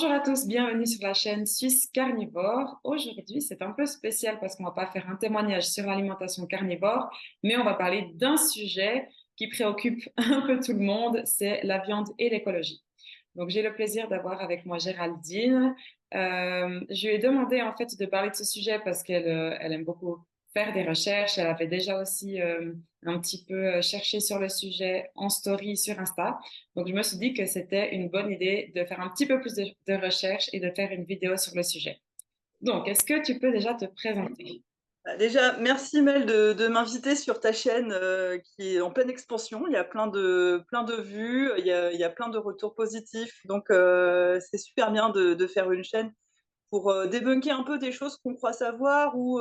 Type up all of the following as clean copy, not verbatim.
Bonjour à tous, bienvenue sur la chaîne Suisse Carnivore. Aujourd'hui, c'est un peu spécial parce qu'on va pas faire un témoignage sur l'alimentation carnivore, mais on va parler d'un sujet qui préoccupe un peu tout le monde, c'est la viande et l'écologie. Donc, j'ai le plaisir d'avoir avec moi Géraldine. Je lui ai demandé en fait de parler de ce sujet parce qu'elle aime beaucoup faire des recherches. Elle avait déjà aussi un petit peu cherché sur le sujet en story sur Insta. Donc, je me suis dit que c'était une bonne idée de faire un petit peu plus de recherche et de faire une vidéo sur le sujet. Donc, est-ce que tu peux déjà te présenter? Déjà, merci Mel de m'inviter sur ta chaîne qui est en pleine expansion. Il y a plein de vues, il y a plein de retours positifs. Donc, c'est super bien de faire une chaîne pour débunker un peu des choses qu'on croit savoir ou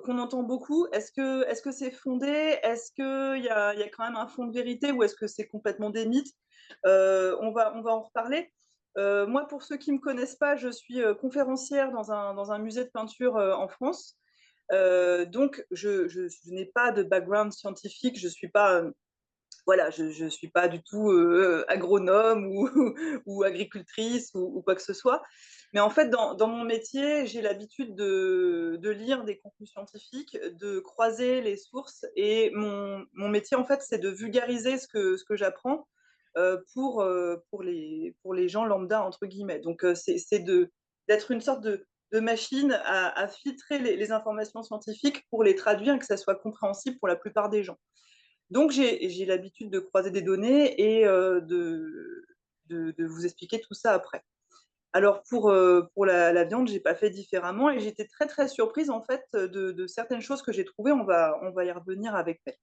qu'on entend beaucoup. Est-ce que c'est fondé? Est-ce qu'il y a quand même un fond de vérité ou est-ce que c'est complètement des mythes? On va en reparler. Moi, pour ceux qui ne me connaissent pas, je suis conférencière dans un musée de peinture en France. Donc, je n'ai pas de background scientifique, je suis pas, voilà, je suis pas du tout agronome ou, ou agricultrice ou quoi que ce soit. Mais en fait, dans mon métier, j'ai l'habitude de lire des contenus scientifiques, de croiser les sources. Et mon métier, en fait, c'est de vulgariser ce que j'apprends pour les gens lambda, entre guillemets. Donc, d'être une sorte de machine à filtrer les informations scientifiques pour les traduire et que ça soit compréhensible pour la plupart des gens. Donc, j'ai l'habitude de croiser des données et de vous expliquer tout ça après. Alors, pour la viande, j'ai pas fait différemment et j'étais très, très surprise, en fait, de certaines choses que j'ai trouvées. On va y revenir avec elle.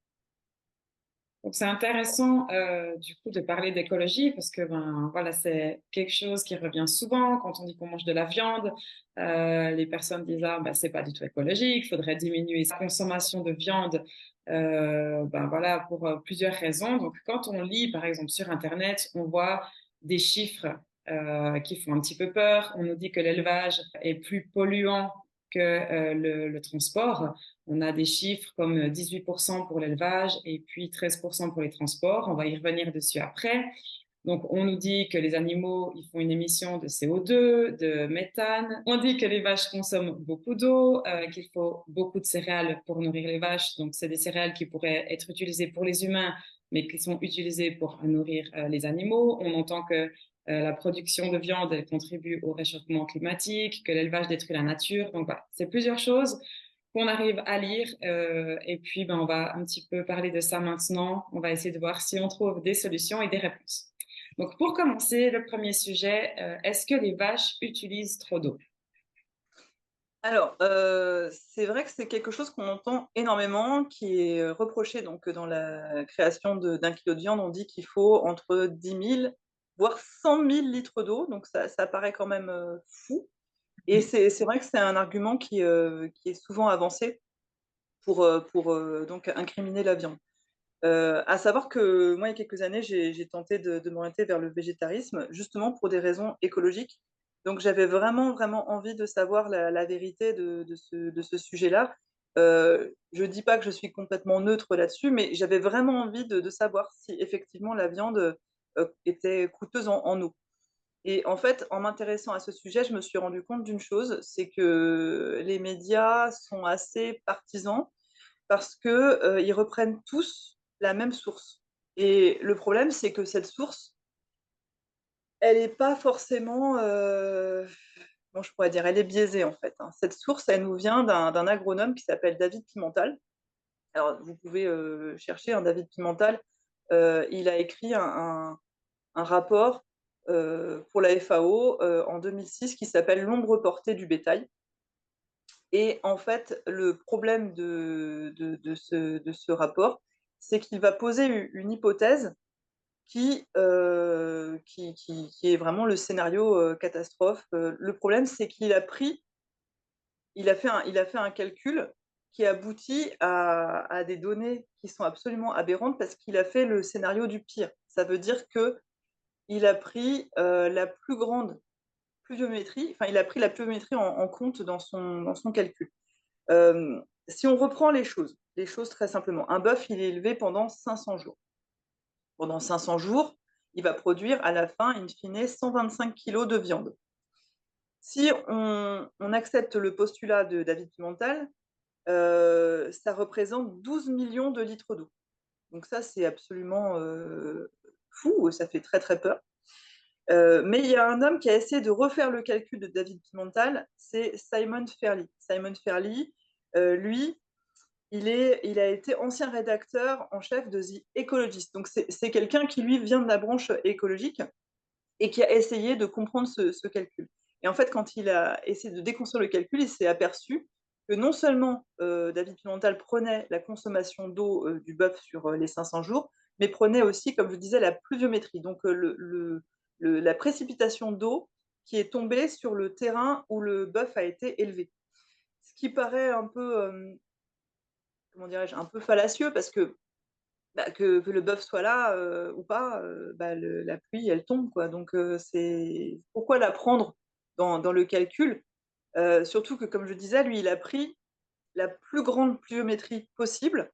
Donc, c'est intéressant du coup de parler d'écologie parce que ben voilà, c'est quelque chose qui revient souvent quand on dit qu'on mange de la viande. Les personnes disent ah ben c'est pas du tout écologique, il faudrait diminuer sa consommation de viande. Ben voilà pour plusieurs raisons. Donc, quand on lit par exemple sur Internet, on voit des chiffres qui font un petit peu peur. On nous dit que l'élevage est plus polluant que le transport. On a des chiffres comme 18% pour l'élevage et puis 13% pour les transports. On va y revenir dessus après. Donc, on nous dit que les animaux, ils font une émission de CO2, de méthane. On dit que les vaches consomment beaucoup d'eau, qu'il faut beaucoup de céréales pour nourrir les vaches. Donc, c'est des céréales qui pourraient être utilisées pour les humains, mais qui sont utilisées pour nourrir les animaux. On entend que la production de viande, elle contribue au réchauffement climatique, que l'élevage détruit la nature. Donc, voilà, c'est plusieurs choses qu'on arrive à lire. Et puis, ben, on va un petit peu parler de ça maintenant. On va essayer de voir si on trouve des solutions et des réponses. Donc, pour commencer, le premier sujet, est-ce que les vaches utilisent trop d'eau? Alors, c'est vrai que c'est quelque chose qu'on entend énormément, qui est reproché donc dans la création d'un kilo de viande. On dit qu'il faut entre 10 000 voire 100 000 litres d'eau, donc ça paraît quand même fou. Et c'est vrai que c'est un argument qui est souvent avancé pour donc incriminer la viande. À savoir que moi, il y a quelques années, j'ai tenté de m'orienter vers le végétarisme, justement pour des raisons écologiques. Donc, j'avais vraiment, vraiment envie de savoir la vérité de ce sujet-là. Je ne dis pas que je suis complètement neutre là-dessus, mais j'avais vraiment envie de savoir si effectivement la viande était coûteuse en eau. Et en fait, en m'intéressant à ce sujet, je me suis rendu compte d'une chose, c'est que les médias sont assez partisans parce que ils reprennent tous la même source. Et le problème, c'est que cette source, elle n'est pas forcément, comment je pourrais dire, elle est biaisée en fait, hein. Cette source, elle nous vient d'un agronome qui s'appelle David Pimental. Alors, vous pouvez chercher un David Pimental. Il a écrit un rapport pour la FAO en 2006 qui s'appelle L'ombre portée du bétail. Et en fait, le problème de ce rapport, c'est qu'il va poser une hypothèse qui est vraiment le scénario catastrophe. Le problème, c'est il a fait un calcul qui aboutit à des données qui sont absolument aberrantes parce qu'il a fait le scénario du pire. Ça veut dire qu'il a pris la plus grande pluviométrie, enfin, il a pris la pluviométrie en compte dans son calcul. Si on reprend les choses très simplement, un bœuf, il est élevé pendant 500 jours. Pendant 500 jours, il va produire à la fin, in fine, 125 kilos de viande. Si on accepte le postulat de David Pimental, ça représente 12 millions de litres d'eau. Donc ça, c'est absolument fou, ça fait très très peur. Mais il y a un homme qui a essayé de refaire le calcul de David Pimental, c'est Simon Fairley. Simon Fairley, lui, il a été ancien rédacteur en chef de The Ecologist. Donc c'est quelqu'un qui, lui, vient de la branche écologique et qui a essayé de comprendre ce calcul. Et en fait, quand il a essayé de déconstruire le calcul, il s'est aperçu que non seulement David Pimental prenait la consommation d'eau du bœuf sur les 500 jours, mais prenait aussi, comme je disais, la pluviométrie, donc la précipitation d'eau qui est tombée sur le terrain où le bœuf a été élevé. Ce qui paraît un peu, comment dirais-je, un peu fallacieux parce que que le bœuf soit là ou pas, la pluie, elle tombe, quoi. Donc, c'est pourquoi la prendre dans le calcul. Surtout que, comme je disais, lui, il a pris la plus grande pluviométrie possible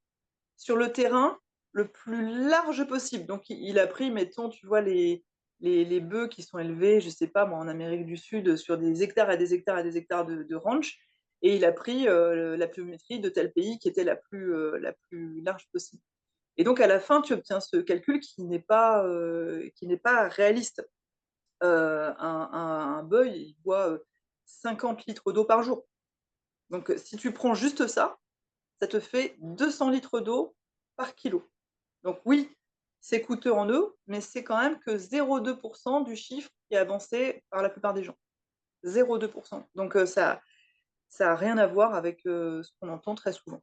sur le terrain le plus large possible. Donc, il a pris, mettons, tu vois, les bœufs qui sont élevés, je sais pas moi, en Amérique du Sud, sur des hectares et des hectares et des hectares de ranch, et il a pris la pluviométrie de tel pays qui était la plus large possible. Et donc, à la fin, tu obtiens ce calcul qui n'est pas réaliste. Un bœuf, il boit 50 litres d'eau par jour. Donc, si tu prends juste ça, ça te fait 200 litres d'eau par kilo. Donc, oui, c'est coûteux en eau, mais c'est quand même que 0,2% du chiffre qui est avancé par la plupart des gens. 0,2%. Donc, ça n'a rien à voir avec ce qu'on entend très souvent.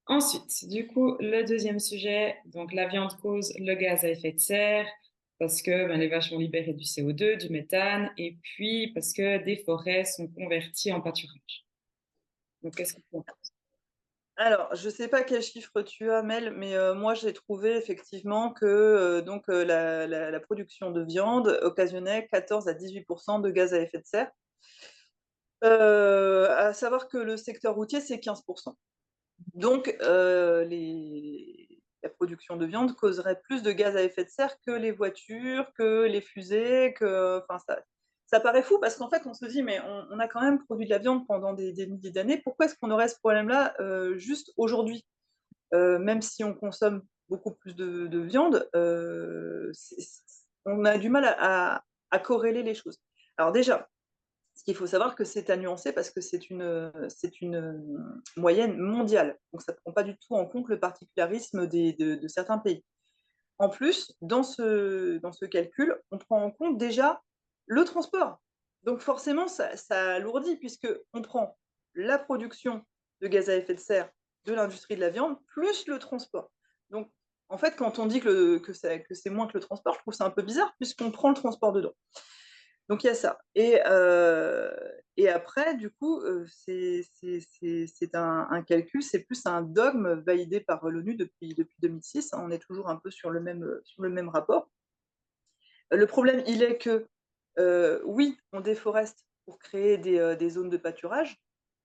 Ensuite, du coup, le deuxième sujet, donc la viande cause le gaz à effet de serre, parce que ben, les vaches vont libérer du CO2, du méthane, et puis parce que des forêts sont converties en pâturage. Donc, qu'est-ce que tu en penses? Alors, je ne sais pas quel chiffre tu as, Mel, mais moi j'ai trouvé effectivement que la production de viande occasionnait 14 à 18% de gaz à effet de serre. À savoir que le secteur routier, c'est 15%. Donc, la production de viande causerait plus de gaz à effet de serre que les voitures, que les fusées, enfin, ça paraît fou parce qu'en fait, on se dit, mais on a quand même produit de la viande pendant des milliers d'années. Pourquoi est-ce qu'on aurait ce problème-là juste aujourd'hui? Même si on consomme beaucoup plus de viande, on a du mal à corréler les choses. Alors déjà, ce qu'il faut savoir que c'est à nuancer parce que c'est une moyenne mondiale. Donc ça ne prend pas du tout en compte le particularisme de certains pays. En plus, dans ce calcul, on prend en compte déjà le transport. Donc forcément, ça alourdit puisqu'on prend la production de gaz à effet de serre de l'industrie de la viande plus le transport. Donc en fait, quand on dit que c'est moins que le transport, je trouve ça un peu bizarre puisqu'on prend le transport dedans. Donc il y a ça. Et après, du coup, c'est un calcul, c'est plus un dogme validé par l'ONU depuis 2006. On est toujours un peu sur le même rapport. Le problème, il est que, oui, on déforeste pour créer des zones de pâturage,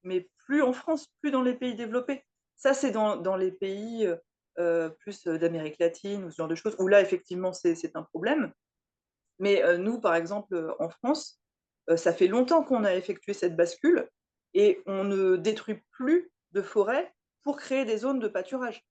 mais plus en France, plus dans les pays développés. Ça, c'est dans les pays plus d'Amérique latine ou ce genre de choses, où là, effectivement, c'est un problème. Mais nous, par exemple, en France, ça fait longtemps qu'on a effectué cette bascule et on ne détruit plus de forêts pour créer des zones de pâturage.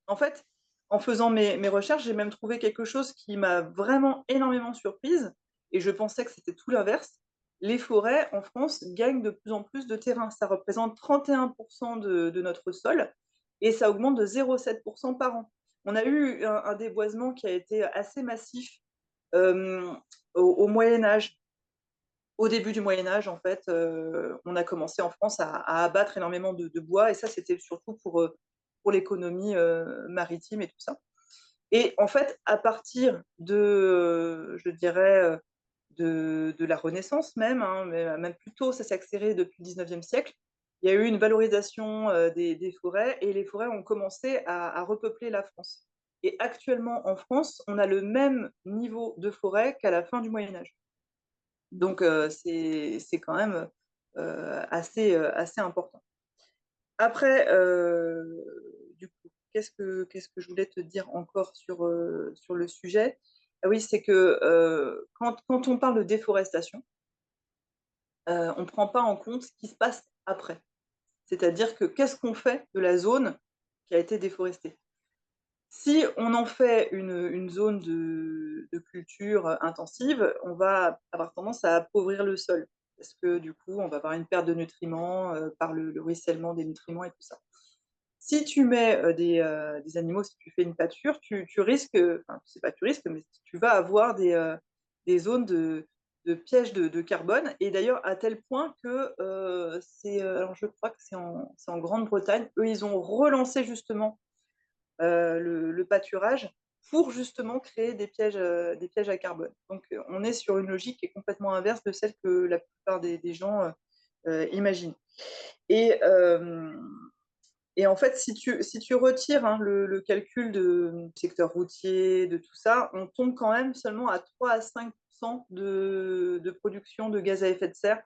En fait, en faisant mes recherches, j'ai même trouvé quelque chose qui m'a vraiment énormément surprise et je pensais que c'était tout l'inverse. Les forêts en France gagnent de plus en plus de terrain. Ça représente 31% de notre sol et ça augmente de 0,7% par an. On a eu un déboisement qui a été assez massif euh, au Moyen Âge. Au début du Moyen Âge, en fait, on a commencé en France à abattre énormément de bois, et ça, c'était surtout pour l'économie maritime et tout ça. Et en fait, à partir je dirais, de la Renaissance même, hein, mais même plus tôt, ça s'est accéléré depuis le 19e siècle, il y a eu une valorisation des forêts, et les forêts ont commencé à repeupler la France. Et actuellement, en France, on a le même niveau de forêt qu'à la fin du Moyen Âge. Donc, c'est quand même assez important. Après, du coup, qu'est-ce que je voulais te dire encore sur le sujet? Ah oui, c'est que quand on parle de déforestation, on ne prend pas en compte ce qui se passe après. C'est-à-dire que qu'est-ce qu'on fait de la zone qui a été déforestée? Si on en fait une zone de culture, intensive, on va avoir tendance à appauvrir le sol. Parce que du coup, on va avoir une perte de nutriments, par le ruissellement des nutriments et tout ça. Si tu mets, des animaux, si tu fais une pâture, tu risques, enfin, c'est pas tu risques, mais tu vas avoir des zones de pièges de carbone et d'ailleurs à tel point que, alors je crois que c'est en Grande-Bretagne, eux, ils ont relancé justement, le pâturage pour justement créer des pièges à carbone. Donc, on est sur une logique qui est complètement inverse de celle que la plupart des gens, imaginent et hem et en fait, si tu retires, hein, le calcul du secteur routier, de tout ça, on tombe quand même seulement à 3 à 5 de production de gaz à effet de serre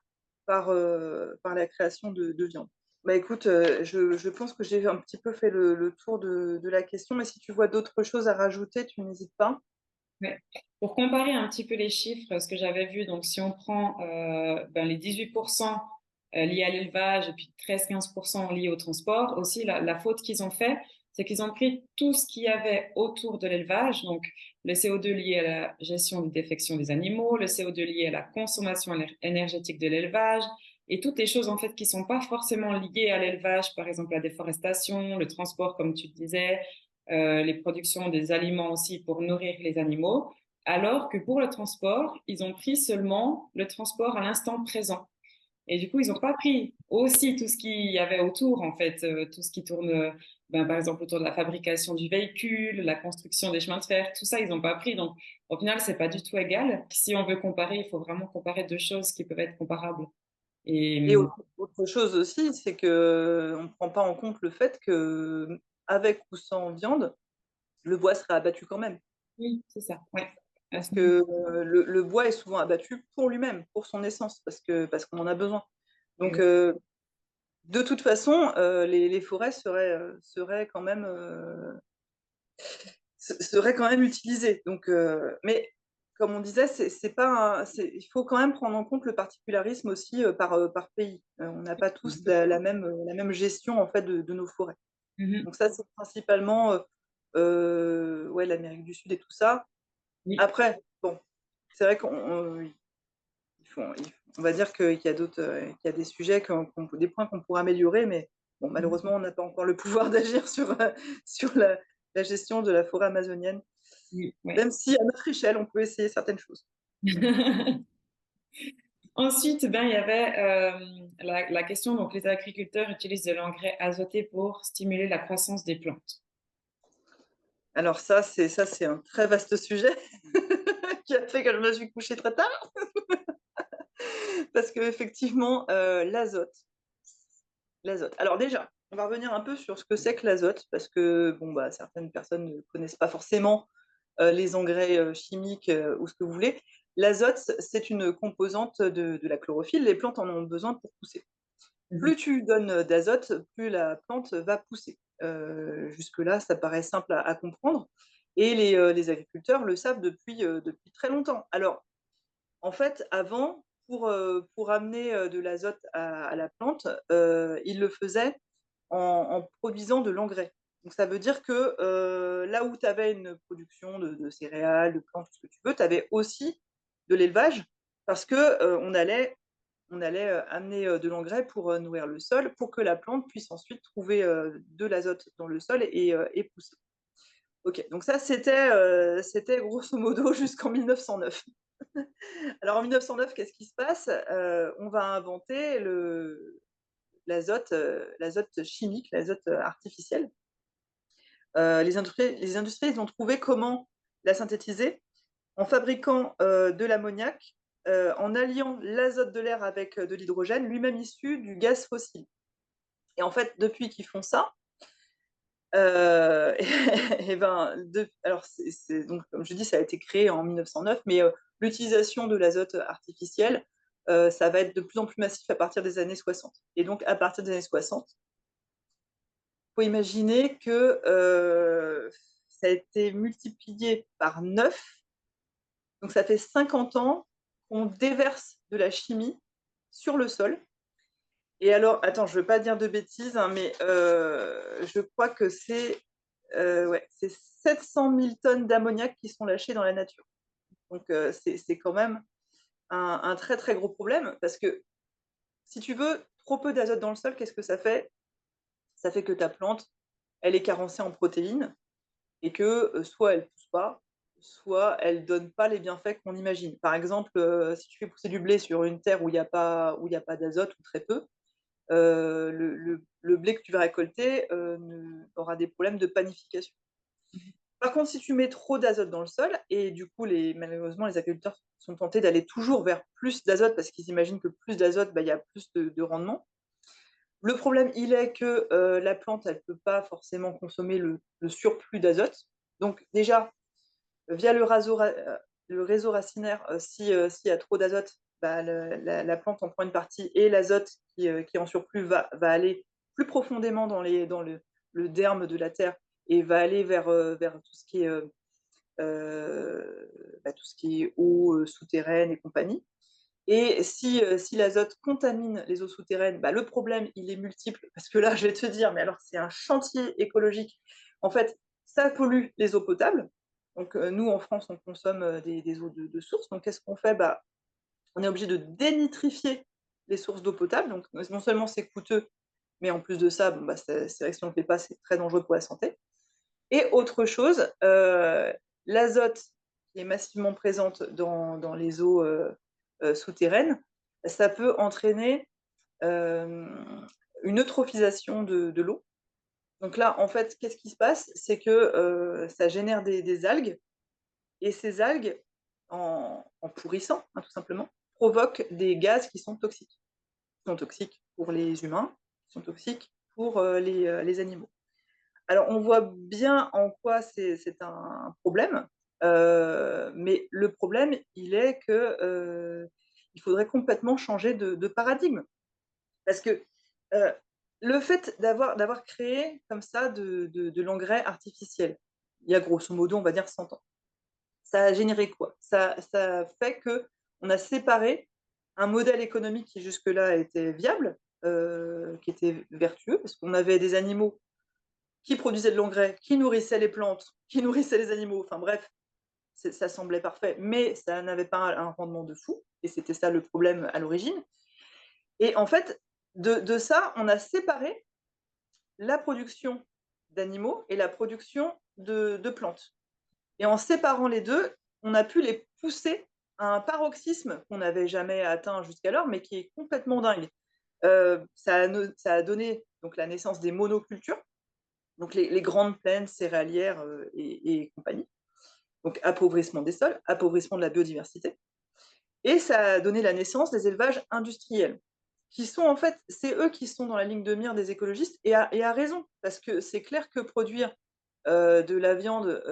par la création de viande. Bah, écoute, je pense que j'ai un petit peu fait le tour de la question, mais si tu vois d'autres choses à rajouter, tu n'hésites pas. Ouais. Pour comparer un petit peu les chiffres, ce que j'avais vu, donc si on prend les 18% liés à l'élevage et puis 13-15% liés au transport, aussi la faute qu'ils ont fait, c'est qu'ils ont pris tout ce qu'il y avait autour de l'élevage, donc le CO2 lié à la gestion des défections des animaux, le CO2 lié à la consommation énergétique de l'élevage, et toutes les choses en fait qui sont pas forcément liées à l'élevage, par exemple la déforestation, le transport comme tu disais, les productions des aliments aussi pour nourrir les animaux, alors que pour le transport, ils ont pris seulement le transport à l'instant présent. Et du coup, ils n'ont pas pris aussi tout ce qu'il y avait autour, en fait, tout ce qui tourne, par exemple, autour de la fabrication du véhicule, la construction des chemins de fer, tout ça, ils n'ont pas pris. Donc, au final, c'est pas du tout égal. Si on veut comparer, il faut vraiment comparer deux choses qui peuvent être comparables. Et Et autre chose aussi, c'est qu'on ne prend pas en compte le fait qu'avec ou sans viande, le bois serait abattu quand même. oui, c'est ça. Ouais. À Parce ce niveau. que, le bois est souvent abattu pour lui-même, pour son essence, parce qu'on en a besoin. Donc, de toute façon, les forêts seraient quand même utilisées. Donc, mais comme on disait, c'est pas un il faut quand même prendre en compte le particularisme aussi, par pays. On n'a pas tous la même gestion en fait de nos forêts. Mhm. Donc ça, c'est principalement, ouais, l'Amérique du Sud et tout ça. Oui. Après, bon, c'est vrai on va dire qu'il y a des sujets des points qu'on pourrait améliorer, mais bon, malheureusement, on n'a pas encore le pouvoir d'agir sur la gestion de la forêt amazonienne, Oui, ouais. même si à notre échelle, on peut essayer certaines choses. Ensuite, ben, il y avait la question, donc les agriculteurs utilisent de l'engrais azoté pour stimuler la croissance des plantes. Alors ça, c'est un très vaste sujet qui a fait que je me suis couchée très tard parce qu'effectivement, l'azote. Alors déjà, on va revenir un peu sur ce que c'est que l'azote parce que bon, bah, certaines personnes ne connaissent pas forcément les engrais chimiques ou ce que vous voulez. L'azote, c'est une composante de la chlorophylle. Les plantes en ont besoin pour pousser. Mhm. Plus tu donnes d'azote, plus la plante va pousser. Jusque-là, ça paraît simple à comprendre. Et les agriculteurs le savent depuis très longtemps. Alors, en fait, avant, pour amener de l'azote à la plante, ils le faisaient en produisant de l'engrais. Donc ça veut dire que là où tu avais une production de céréales, de plantes, tout ce que tu veux, tu avais aussi de l'élevage parce que on allait amener de l'engrais pour nourrir le sol, pour que la plante puisse ensuite trouver de l'azote dans le sol et pousser. Ok, donc ça c'était grosso modo jusqu'en 1909. Alors en 1909, qu'est-ce qui se passe? On va inventer l'azote chimique, l'azote artificiel. Les industries, ils ont trouvé comment la synthétiser en fabriquant de l'ammoniac, en alliant l'azote de l'air avec de l'hydrogène, lui-même issu du gaz fossile. Et en fait, depuis qu'ils font ça, et ben, alors donc, comme je dis, ça a été créé en 1909, mais l'utilisation de l'azote artificiel, ça va être de plus en plus massif à partir des années 60. Et donc, à partir des années 60, faut imaginer que ça a été multiplié par 9. Donc ça fait 50 ans qu'on déverse de la chimie sur le sol. Et alors, attends, je ne veux pas dire de bêtises, hein, mais je crois que ouais, c'est 700 000 tonnes d'ammoniac qui sont lâchées dans la nature. Donc, c'est quand même un très, très gros problème parce que si tu veux trop peu d'azote dans le sol, qu'est-ce que ça fait? Ça fait que ta plante, elle est carencée en protéines et que soit elle ne pousse pas, soit elle ne donne pas les bienfaits qu'on imagine. Par exemple, si tu fais pousser du blé sur une terre où il y a pas d'azote ou très peu, le blé que tu vas récolter aura des problèmes de panification. Par contre, si tu mets trop d'azote dans le sol, et du coup, malheureusement, les agriculteurs sont tentés d'aller toujours vers plus d'azote parce qu'ils imaginent que plus d'azote, bah, il y a plus de rendement. Le problème, il est que la plante, elle ne peut pas forcément consommer le surplus d'azote. Donc déjà, via le réseau racinaire, s'il y a trop d'azote, bah, la plante en prend une partie et l'azote qui est en surplus va aller plus profondément dans le derme de la terre et va aller vers tout ce qui est, tout ce qui est eau souterraine et compagnie. Et si l'azote contamine les eaux souterraines, bah, le problème, il est multiple, parce que là, je vais te dire, mais alors c'est un chantier écologique. En fait, ça pollue les eaux potables. Donc, nous, en France, on consomme des eaux de source. Donc, qu'est-ce qu'on fait? Bah, on est obligé de dénitrifier les sources d'eau potable. Donc, non seulement c'est coûteux, mais en plus de ça, bon, bah, c'est vrai que si on ne le fait pas, c'est très dangereux pour la santé. Et autre chose, l'azote qui est massivement présente dans les eaux souterraines, ça peut entraîner une eutrophisation de l'eau. Donc là, en fait, qu'est-ce qui se passe? C'est que ça génère des algues, et ces algues, en pourrissant, hein, tout simplement, provoquent des gaz qui sont toxiques. Qui sont toxiques pour les humains, qui sont toxiques pour les animaux. Alors, on voit bien en quoi c'est un problème, mais le problème, il est que il faudrait complètement changer de paradigme. Parce que le fait d'avoir créé comme ça de l'engrais artificiel, il y a grosso modo, on va dire 100 ans, ça a généré quoi? Ça fait qu'on a séparé un modèle économique qui jusque-là était viable, qui était vertueux, parce qu'on avait des animaux qui produisait de l'engrais, qui nourrissait les plantes, qui nourrissait les animaux, enfin bref, ça semblait parfait, mais ça n'avait pas un rendement de fou, et c'était ça le problème à l'origine. Et en fait, de ça, on a séparé la production d'animaux et la production de plantes. Et en séparant les deux, on a pu les pousser à un paroxysme qu'on n'avait jamais atteint jusqu'alors, mais qui est complètement dingue. Ça a donné donc la naissance des monocultures, donc les grandes plaines céréalières et compagnie. Donc appauvrissement des sols, appauvrissement de la biodiversité. Et ça a donné la naissance des élevages industriels, qui sont en fait, c'est eux qui sont dans la ligne de mire des écologistes, et à raison, parce que c'est clair que produire de la viande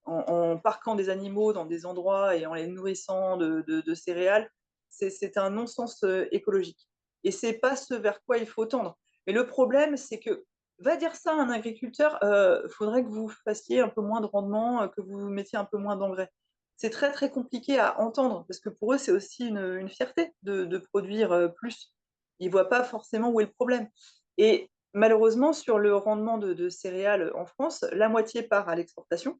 en parquant des animaux dans des endroits et en les nourrissant de céréales, c'est un non-sens écologique. Et c'est pas ce vers quoi il faut tendre. Mais le problème, c'est que va dire ça à un agriculteur, faudrait que vous fassiez un peu moins de rendement, que vous mettiez un peu moins d'engrais. C'est très très compliqué à entendre parce que pour eux, c'est aussi une fierté de produire plus. Ils ne voient pas forcément où est le problème. Et malheureusement, sur le rendement de céréales en France, la moitié part à l'exportation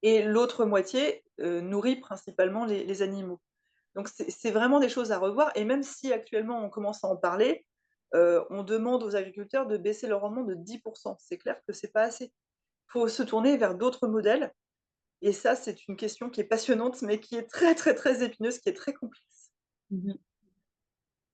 et l'autre moitié nourrit principalement les animaux. Donc c'est vraiment des choses à revoir. Et même si actuellement on commence à en parler, on demande aux agriculteurs de baisser leur rendement de 10%. C'est clair que ce n'est pas assez. Il faut se tourner vers d'autres modèles. Et ça, c'est une question qui est passionnante, mais qui est très, très, très épineuse, qui est très complexe. Mhm.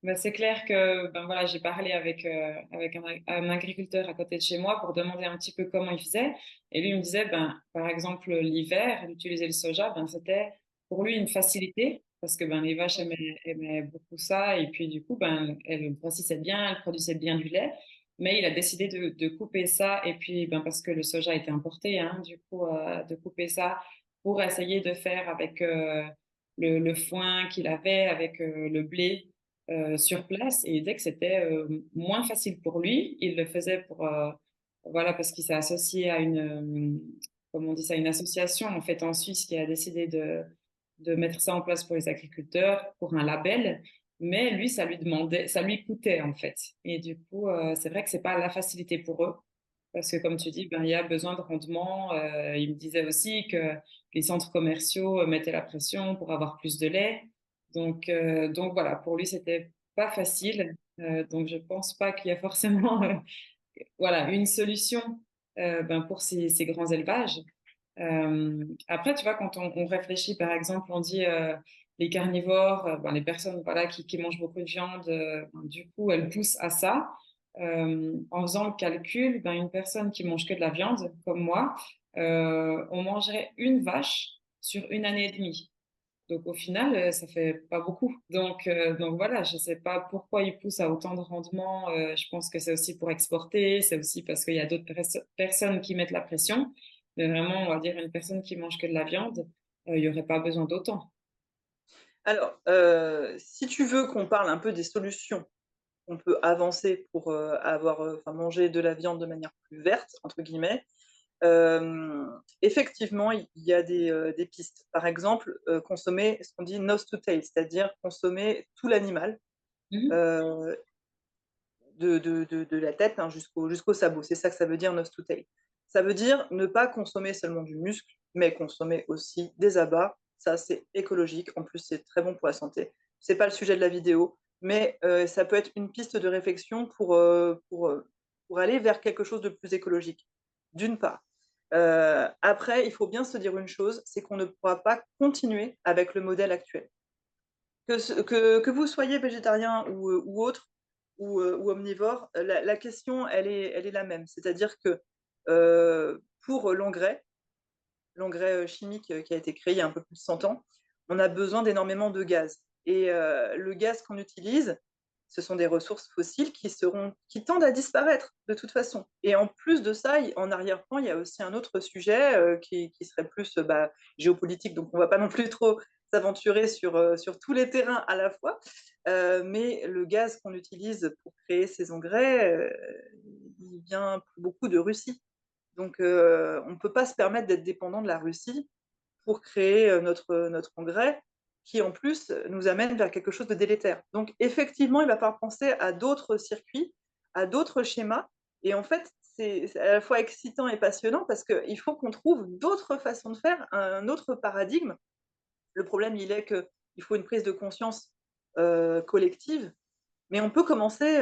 Ben, c'est clair que ben voilà, j'ai parlé avec un agriculteur à côté de chez moi pour demander un petit peu comment il faisait. Et lui il me disait, ben, par exemple, l'hiver, d'utiliser le soja, ben, c'était pour lui une facilité parce que ben, les vaches aimaient beaucoup ça. Et puis du coup, ben, elles grossissaient bien, elles produisaient bien du lait. Mais il a décidé de couper ça. Et puis ben, parce que le soja était importé, hein, du coup, de couper ça pour essayer de faire avec le foin qu'il avait, avec le blé sur place, et il disait que c'était moins facile pour lui. Il le faisait pour voilà, parce qu'il s'est associé à comment on dit ça, une association en fait en Suisse qui a décidé de mettre ça en place pour les agriculteurs, pour un label. mais lui, ça lui coûtait en fait. Et du coup, c'est vrai que c'est pas la facilité pour eux. Parce que comme tu dis, ben, il y a besoin de rendement. Il me disait aussi que les centres commerciaux mettaient la pression pour avoir plus de lait. Donc voilà, pour lui, c'était pas facile. Donc je pense pas qu'il y a forcément voilà, une solution ben, pour ces grands élevages. Après, tu vois, quand on réfléchit, par exemple, on dit les carnivores, ben, les personnes voilà, qui mangent beaucoup de viande, ben, du coup, elles poussent à ça. En faisant le calcul, ben, une personne qui mange que de la viande, comme moi, on mangerait une vache sur une année et demie. Donc au final, ça fait pas beaucoup. Donc voilà, je sais pas pourquoi ils poussent à autant de rendement. Je pense que c'est aussi pour exporter, c'est aussi parce qu'il y a d'autres personnes qui mettent la pression. Mais vraiment, on va dire une personne qui mange que de la viande, il y aurait pas besoin d'autant. Alors, si tu veux qu'on parle un peu des solutions qu'on peut avancer pour, avoir, enfin manger de la viande de manière «plus verte» entre guillemets, effectivement, il y a des pistes. Par exemple, consommer ce qu'on dit nose to tail, c'est-à-dire consommer tout l'animal, Mhm. heu, de la tête, hein, jusqu'au sabot. C'est ça que ça veut dire nose to tail. Ça veut dire ne pas consommer seulement du muscle, mais consommer aussi des abats. Ça, c'est écologique. En plus, c'est très bon pour la santé. C'est pas le sujet de la vidéo, mais ça peut être une piste de réflexion pour aller vers quelque chose de plus écologique, d'une part. Après, il faut bien se dire une chose, c'est qu'on ne pourra pas continuer avec le modèle actuel. Que vous soyez végétarien ou autre, ou omnivore, la question, elle est la même. C'est-à-dire que, pour l'engrais, chimique, qui a été créé il y a un peu plus de 100 ans, on a besoin d'énormément de gaz et le gaz qu'on utilise, ce sont des ressources fossiles qui tendent à disparaître de toute façon et en plus de ça, il en arrière-plan, il y a aussi un autre sujet, qui serait plus, bah, géopolitique, donc on va pas non plus trop s'aventurer sur tous les terrains à la fois, mais le gaz qu'on utilise pour créer ces engrais, il vient pour beaucoup de Russie. Donc, on ne peut pas se permettre d'être dépendant de la Russie pour créer notre engrais, qui en plus nous amène vers quelque chose de délétère. Donc, effectivement, il va falloir penser à d'autres circuits, à d'autres schémas. Et en fait, c'est à la fois excitant et passionnant parce qu'il faut qu'on trouve d'autres façons de faire, un autre paradigme. Le problème, il est qu'il faut une prise de conscience collective, mais on peut commencer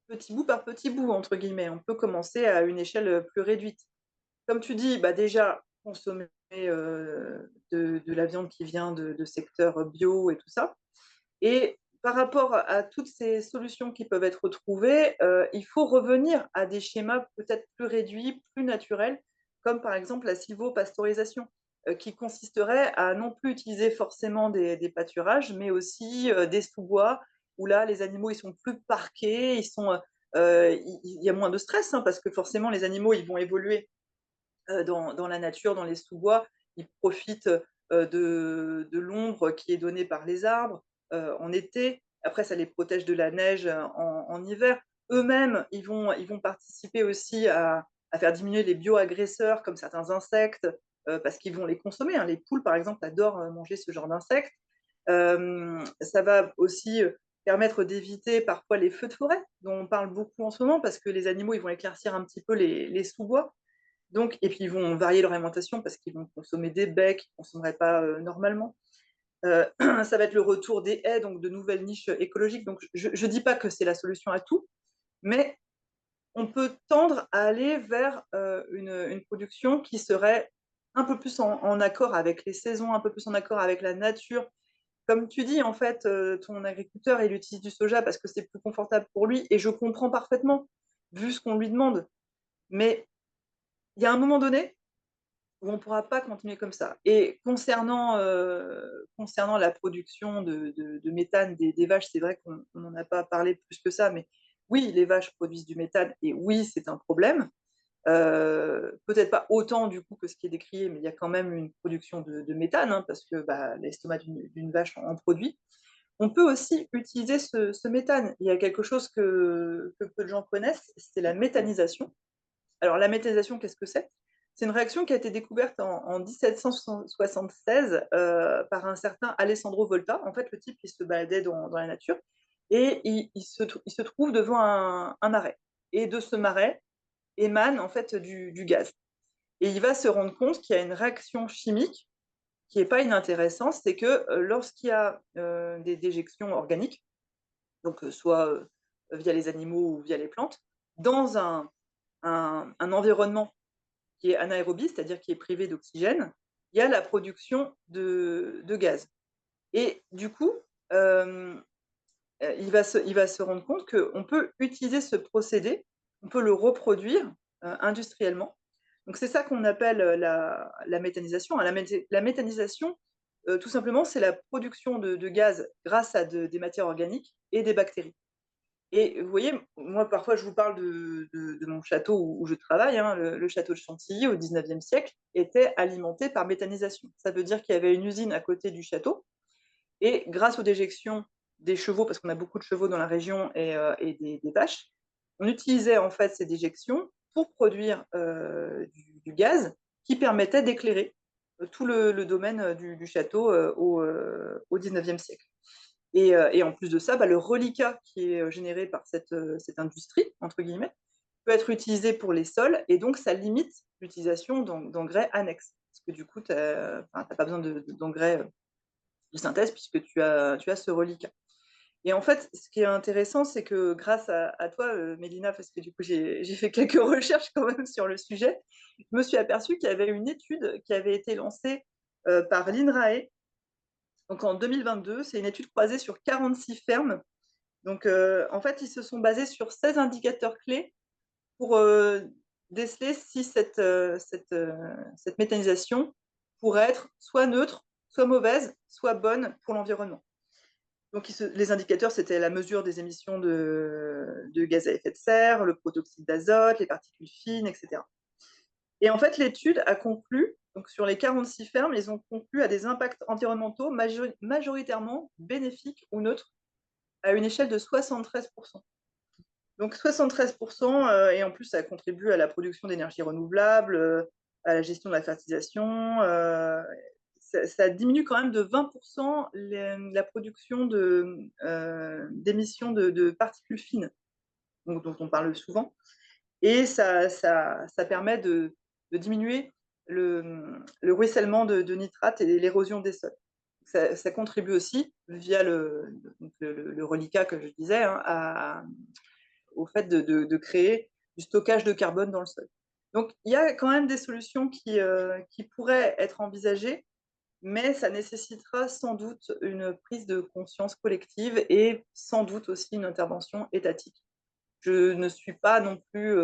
petit bout par petit bout, entre guillemets. On peut commencer à une échelle plus réduite. Comme tu dis, bah, déjà, consommer, de la viande qui vient de secteurs bio et tout ça et par rapport à toutes ces solutions qui peuvent être trouvées, il faut revenir à des schémas peut-être plus réduits, plus naturels, comme par exemple la sylvopasteurisation, qui consisterait à non plus utiliser forcément des pâturages, mais aussi, des sous-bois où là, les animaux, ils sont plus parqués, il y a moins de stress, hein, parce que forcément les animaux, ils vont évoluer dans la nature, dans les sous-bois. Ils profitent de l'ombre qui est donnée par les arbres en été. Après, ça les protège de la neige en hiver. Eux-mêmes, ils vont participer aussi à faire diminuer les bioagresseurs comme certains insectes parce qu'ils vont les consommer, hein. Les poules, par exemple, adorent manger ce genre d'insectes. Ça va aussi permettre d'éviter parfois les feux de forêt, dont on parle beaucoup en ce moment, parce que les animaux, ils vont éclaircir un petit peu les sous-bois. Donc, et puis ils vont varier leur alimentation parce qu'ils vont consommer des baies qu'ils ne consommeraient pas normalement. Ça va être le retour des haies, donc de nouvelles niches écologiques. Donc je ne dis pas que c'est la solution à tout, mais on peut tendre à aller vers une production qui serait un peu plus en accord avec les saisons, un peu plus en accord avec la nature. Comme tu dis, en fait, ton agriculteur, il utilise du soja parce que c'est plus confortable pour lui, et je comprends parfaitement, vu ce qu'on lui demande. Mais il y a un moment donné, où on ne pourra pas continuer comme ça. Et concernant la production de méthane des vaches, c'est vrai qu'on n'en a pas parlé plus que ça, mais oui, les vaches produisent du méthane et oui, c'est un problème. Peut-être pas autant du coup que ce qui est décrié, mais il y a quand même une production de méthane, hein, parce que bah, l'estomac d'une vache en produit. On peut aussi utiliser ce méthane. Il y a quelque chose que peu de gens connaissent, c'est la méthanisation. Alors la méthanisation, qu'est-ce que c'est? C'est une réaction qui a été découverte en 1776 par un certain Alessandro Volta. En fait, le type, il se baladait dans la nature et il se trouve devant un marais. Et de ce marais émane en fait du gaz. Et il va se rendre compte qu'il y a une réaction chimique qui n'est pas inintéressante, c'est que lorsqu'il y a des déjections organiques, donc soit via les animaux ou via les plantes, dans un environnement qui est anaérobie, c'est-à-dire qui est privé d'oxygène, il y a la production de gaz. Et du coup, il va se rendre compte qu'on peut utiliser ce procédé, on peut le reproduire industriellement. Donc c'est ça qu'on appelle la méthanisation. La méthanisation, tout simplement, c'est la production de gaz grâce à des matières organiques et des bactéries. Et vous voyez, moi, parfois, je vous parle de mon château où je travaille, hein, le château de Chantilly, au 19e siècle, était alimenté par méthanisation. Ça veut dire qu'il y avait une usine à côté du château, et grâce aux déjections des chevaux, parce qu'on a beaucoup de chevaux dans la région et des vaches, on utilisait en fait ces déjections pour produire du gaz qui permettait d'éclairer tout le domaine du château au 19e siècle. Et en plus de ça, le reliquat qui est généré par cette industrie, entre guillemets, peut être utilisé pour les sols, et donc ça limite l'utilisation d'engrais annexes. Parce que du coup, tu n'as pas besoin d'engrais de synthèse puisque tu as ce reliquat. Et en fait, ce qui est intéressant, c'est que grâce à toi, Mélina, parce que du coup, j'ai fait quelques recherches quand même sur le sujet, je me suis aperçue qu'il y avait une étude qui avait été lancée par l'INRAE, donc en 2022. C'est une étude croisée sur 46 fermes. Donc, en fait, ils se sont basés sur 16 indicateurs clés pour déceler si cette méthanisation pourrait être soit neutre, soit mauvaise, soit bonne pour l'environnement. Donc, les indicateurs, c'était la mesure des émissions de gaz à effet de serre, le protoxyde d'azote, les particules fines, etc. Et en fait, l'étude a conclu, donc sur les 46 fermes, ils ont conclu à des impacts environnementaux majoritairement bénéfiques ou neutres à une échelle de 73%. Donc 73%, et en plus, ça contribue à la production d'énergie renouvelable, à la gestion de la fertilisation. Ça diminue quand même de 20% la production d'émissions de particules fines, donc, dont on parle souvent. Et ça permet de diminuer le ruissellement de nitrates et l'érosion des sols. Ça contribue aussi, via le reliquat que je disais, hein, au fait de créer du stockage de carbone dans le sol. Donc, il y a quand même des solutions qui pourraient être envisagées, mais ça nécessitera sans doute une prise de conscience collective et sans doute aussi une intervention étatique. Je ne suis pas non plus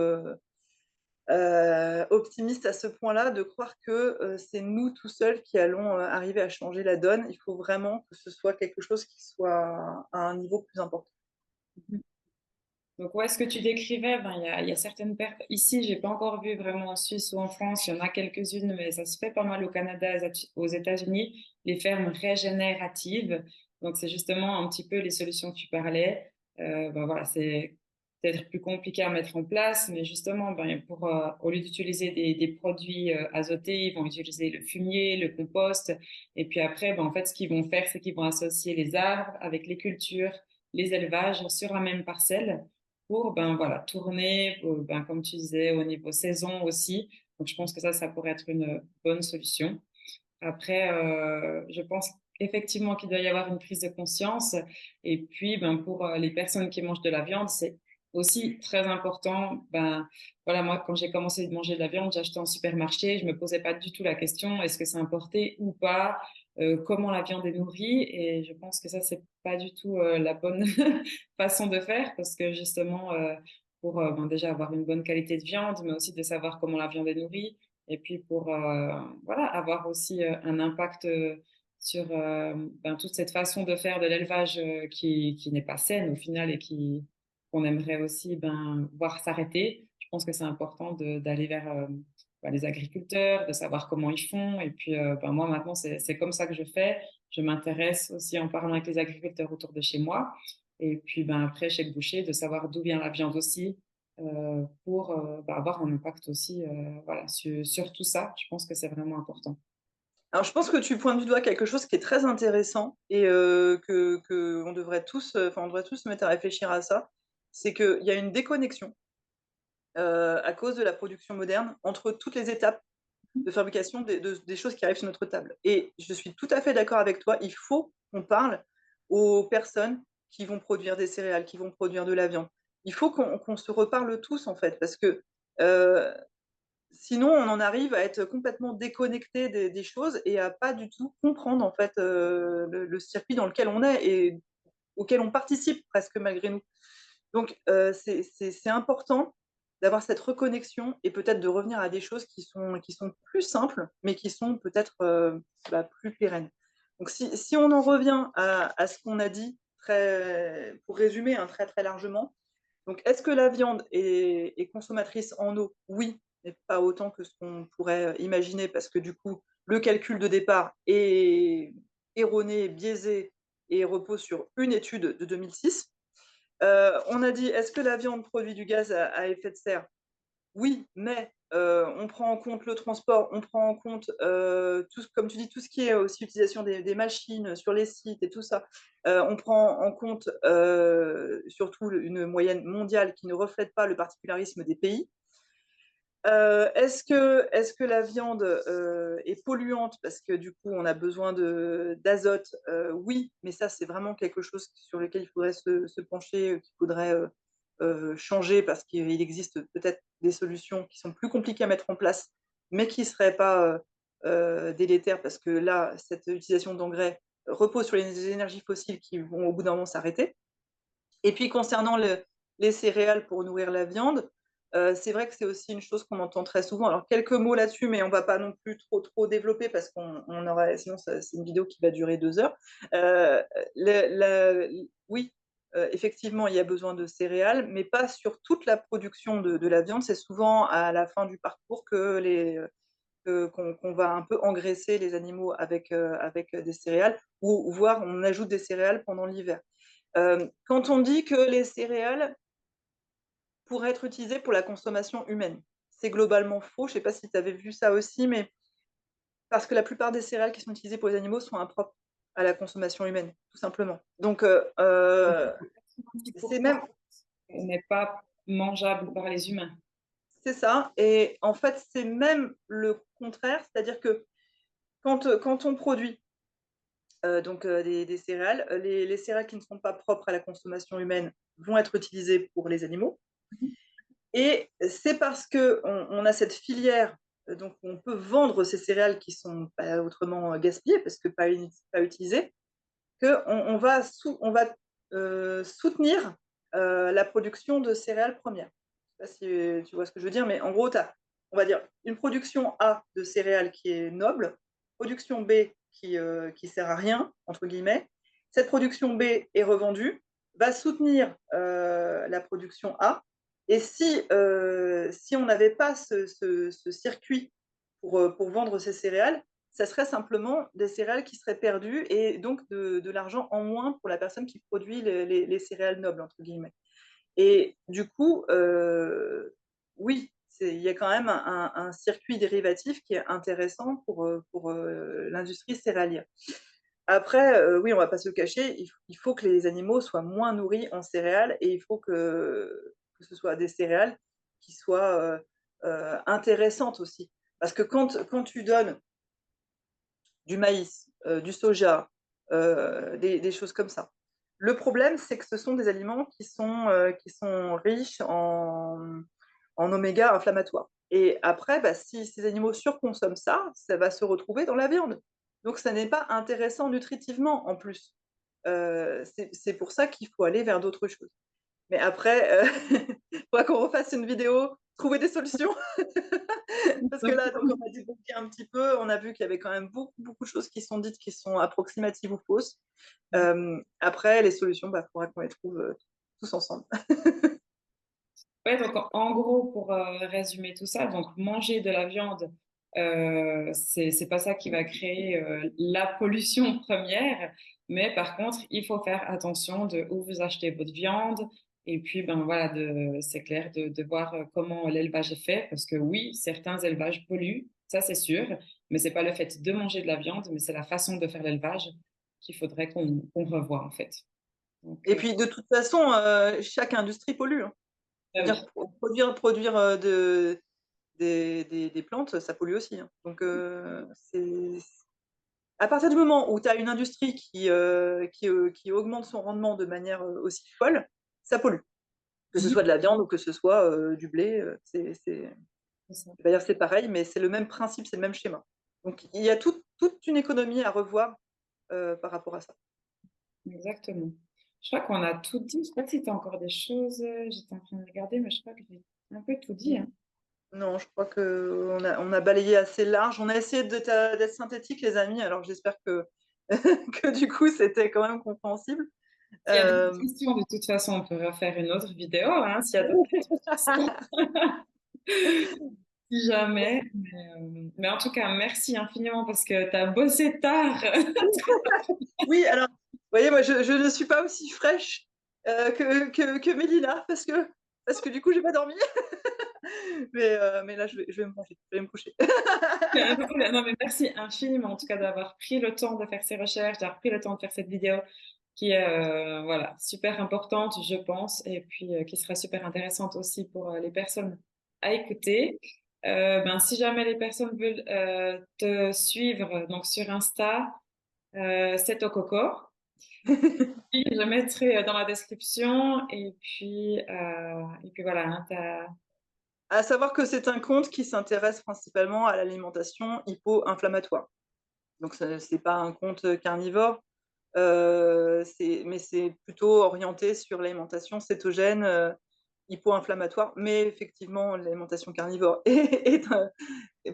optimiste à ce point-là de croire que c'est nous tout seuls qui allons arriver à changer la donne. Il faut vraiment que ce soit quelque chose qui soit à un niveau plus important. Donc, ouais, ce que tu décrivais, il y a certaines personnes. Ici, j'ai pas encore vu vraiment en Suisse ou en France. Il y en a quelques-unes, mais ça se fait pas mal au Canada, aux États-Unis, les fermes régénératives. Donc, c'est justement un petit peu les solutions que tu parlais. Voilà, c'est peut-être plus compliqué à mettre en place, mais justement, au lieu d'utiliser des produits azotés, ils vont utiliser le fumier, le compost. Et puis après, en fait, ce qu'ils vont faire, c'est qu'ils vont associer les arbres avec les cultures, les élevages sur la même parcelle pour voilà, tourner, comme tu disais, au niveau saison aussi. Donc, je pense que ça pourrait être une bonne solution. Après, je pense effectivement qu'il doit y avoir une prise de conscience. Et puis, pour les personnes qui mangent de la viande, c'est aussi très important. Voilà, moi, quand j'ai commencé de manger de la viande, j'achetais en supermarché. Je me posais pas du tout la question, est-ce que c'est importé ou pas? Comment la viande est nourrie? Et je pense que ça, c'est pas du tout la bonne façon de faire parce que justement, pour déjà avoir une bonne qualité de viande, mais aussi de savoir comment la viande est nourrie. Et puis pour voilà, avoir aussi un impact sur toute cette façon de faire de l'élevage qui n'est pas saine au final et qu'on aimerait aussi voir s'arrêter. Je pense que c'est important d'aller vers les agriculteurs, de savoir comment ils font. Et puis moi maintenant, c'est comme ça que je fais. Je m'intéresse aussi en parlant avec les agriculteurs autour de chez moi. Et puis après, chez le boucher, de savoir d'où vient la viande aussi, pour avoir un impact aussi voilà, sur tout ça. Je pense que c'est vraiment important. Alors, je pense que tu pointes du doigt quelque chose qui est très intéressant et que on devrait tous, on devrait tous se mettre à réfléchir à ça. C'est qu'il y a une déconnexion, à cause de la production moderne, entre toutes les étapes de fabrication des choses qui arrivent sur notre table. Et je suis tout à fait d'accord avec toi, il faut qu'on parle aux personnes qui vont produire des céréales, qui vont produire de la viande. Il faut qu'on se reparle tous, en fait, parce que euh, sinon, on en arrive à être complètement déconnecté des choses et à pas du tout comprendre, en fait, le circuit dans lequel on est et auquel on participe presque malgré nous. Donc, c'est important d'avoir cette reconnexion et peut-être de revenir à des choses qui sont plus simples, mais qui sont peut-être plus pérennes. Donc, si on en revient à ce qu'on a dit, pour résumer très, très largement, donc est-ce que la viande est consommatrice en eau? Oui, mais pas autant que ce qu'on pourrait imaginer, parce que du coup, le calcul de départ est erroné, biaisé et repose sur une étude de 2006. On a dit, est-ce que la viande produit du gaz à effet de serre? Oui, mais on prend en compte le transport, on prend en compte, comme tu dis, tout ce qui est aussi utilisation des machines sur les sites et tout ça. On prend en compte surtout une moyenne mondiale qui ne reflète pas le particularisme des pays. Est-ce que la viande est polluante parce que du coup on a besoin d'azote? Oui, mais ça c'est vraiment quelque chose sur lequel il faudrait se pencher, qu'il faudrait changer parce qu'il existe peut-être des solutions qui sont plus compliquées à mettre en place, mais qui ne seraient pas délétères parce que là, cette utilisation d'engrais repose sur les énergies fossiles qui vont au bout d'un moment s'arrêter. Et puis concernant les céréales pour nourrir la viande, c'est vrai que c'est aussi une chose qu'on entend très souvent. Alors quelques mots là-dessus, mais on ne va pas non plus trop développer parce qu'on aurait, sinon c'est une vidéo qui va durer 2 heures. Euh, oui, effectivement, il y a besoin de céréales, mais pas sur toute la production de la viande. C'est souvent à la fin du parcours qu'on va un peu engraisser les animaux avec des céréales, ou voire on ajoute des céréales pendant l'hiver. Quand on dit que les céréales pourraient être utilisées pour la consommation humaine, c'est globalement faux. Je ne sais pas si tu avais vu ça aussi, mais parce que la plupart des céréales qui sont utilisées pour les animaux sont impropres à la consommation humaine, tout simplement. Donc, c'est 90% même, n'est pas mangeable par les humains. c'est ça. Et en fait, c'est même le contraire, c'est-à-dire que quand on produit des céréales, les céréales qui ne sont pas propres à la consommation humaine vont être utilisées pour les animaux. Et c'est parce qu'on a cette filière, donc on peut vendre ces céréales qui sont pas autrement gaspillées, parce que pas utilisées, qu'on on va soutenir la production de céréales premières. Je ne sais pas si tu vois ce que je veux dire, mais en gros, tu as, on va dire, une production A de céréales qui est noble, production B qui sert à rien, entre guillemets. Cette production B est revendue, va soutenir la production A. Et si on n'avait pas ce circuit pour vendre ces céréales, ça serait simplement des céréales qui seraient perdues et donc de l'argent en moins pour la personne qui produit les céréales nobles, entre guillemets. Et du coup, oui, il y a quand même un circuit dérivatif qui est intéressant pour l'industrie céréalière. Après, oui, on ne va pas se le cacher, il faut que les animaux soient moins nourris en céréales et il faut que ce soit des céréales qui soient intéressantes aussi. Parce que quand tu donnes du maïs, du soja, des choses comme ça. Le problème, c'est que ce sont des aliments qui sont riches en oméga inflammatoires. Et après, si ces animaux surconsomment ça, ça va se retrouver dans la viande. Donc, ça n'est pas intéressant nutritivement en plus. C'est pour ça qu'il faut aller vers d'autres choses. Mais après, il faudra qu'on refasse une vidéo, trouver des solutions. Parce que là, donc, on a débloqué un petit peu, on a vu qu'il y avait quand même beaucoup de choses qui sont dites qui sont approximatives ou fausses. Après, les solutions, il faudra qu'on les trouve tous ensemble. Ouais, donc en gros, pour résumer tout ça, donc manger de la viande, c'est pas ça qui va créer la pollution première, mais par contre, il faut faire attention de où vous achetez votre viande, Et puis, ben voilà, c'est clair de voir comment l'élevage est fait, parce que oui, certains élevages polluent, ça c'est sûr, mais c'est pas le fait de manger de la viande, mais c'est la façon de faire l'élevage qu'il faudrait qu'on revoie en fait. Donc, Et puis de toute façon, chaque industrie pollue, hein. ah Je veux dire, oui, produire, des plantes, ça pollue aussi, hein. Donc c'est à partir du moment où tu as une industrie qui augmente son rendement de manière, aussi folle, ça pollue. Que ce mhm, soit de la viande ou que ce soit, du blé, c'est ça. je vais pas dire que c'est pareil, mais c'est le même principe, c'est le même schéma. Donc il y a toute une économie à revoir, par rapport à ça. Exactement. Je crois qu'on a tout dit. Je sais pas si tu as encore des choses. J'étais en train de regarder, mais je crois que j'ai un peu tout dit, hein. Non, je crois qu'on a balayé assez large. On a essayé d'être synthétique, les amis, alors j'espère que que du coup, c'était quand même compréhensible. S'il y a d'autres Hem questions, de toute façon, on peut refaire une autre vidéo, hein, s'il y a d'autres questions, si jamais. Mais en tout cas, merci infiniment parce que tu as bossé tard. Oui, alors, vous voyez, moi, je ne suis pas aussi fraîche, que Mélina parce que du coup, j'ai pas dormi. Mais là, je vais me ranger, je vais me coucher. Non, mais merci infiniment, en tout cas, d'avoir pris le temps de faire ces recherches, d'avoir pris le temps de faire cette vidéo qui est voilà, super importante, je pense, et puis qui sera super intéressante aussi pour les personnes à écouter. Ben, si jamais les personnes veulent te suivre donc sur Insta, c'est au coco. Je mettrai dans la description et puis voilà, hein, À savoir que c'est un compte qui s'intéresse principalement à l'alimentation hypo-inflammatoire. Donc ce c'est pas un compte carnivore, mais c'est plutôt orienté sur l'alimentation cétogène, hypo-inflammatoire. Mais effectivement, l'alimentation carnivore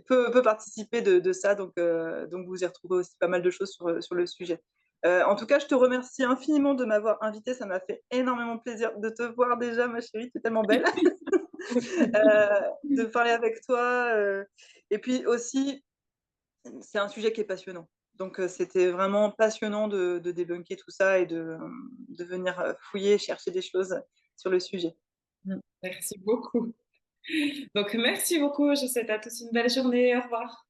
peut participer de ça, donc vous y retrouvez aussi pas mal de choses sur le sujet. En tout cas, je te remercie infiniment de m'avoir invitée, ça m'a fait énormément plaisir de te voir déjà, ma chérie, tu es tellement belle. De parler avec toi, et puis aussi, c'est un sujet qui est passionnant. Donc c'était vraiment passionnant de débunker tout ça et de venir, fouiller, chercher des choses sur le sujet. Merci beaucoup. Donc, merci beaucoup. Je vous souhaite à tous une belle journée. Au revoir.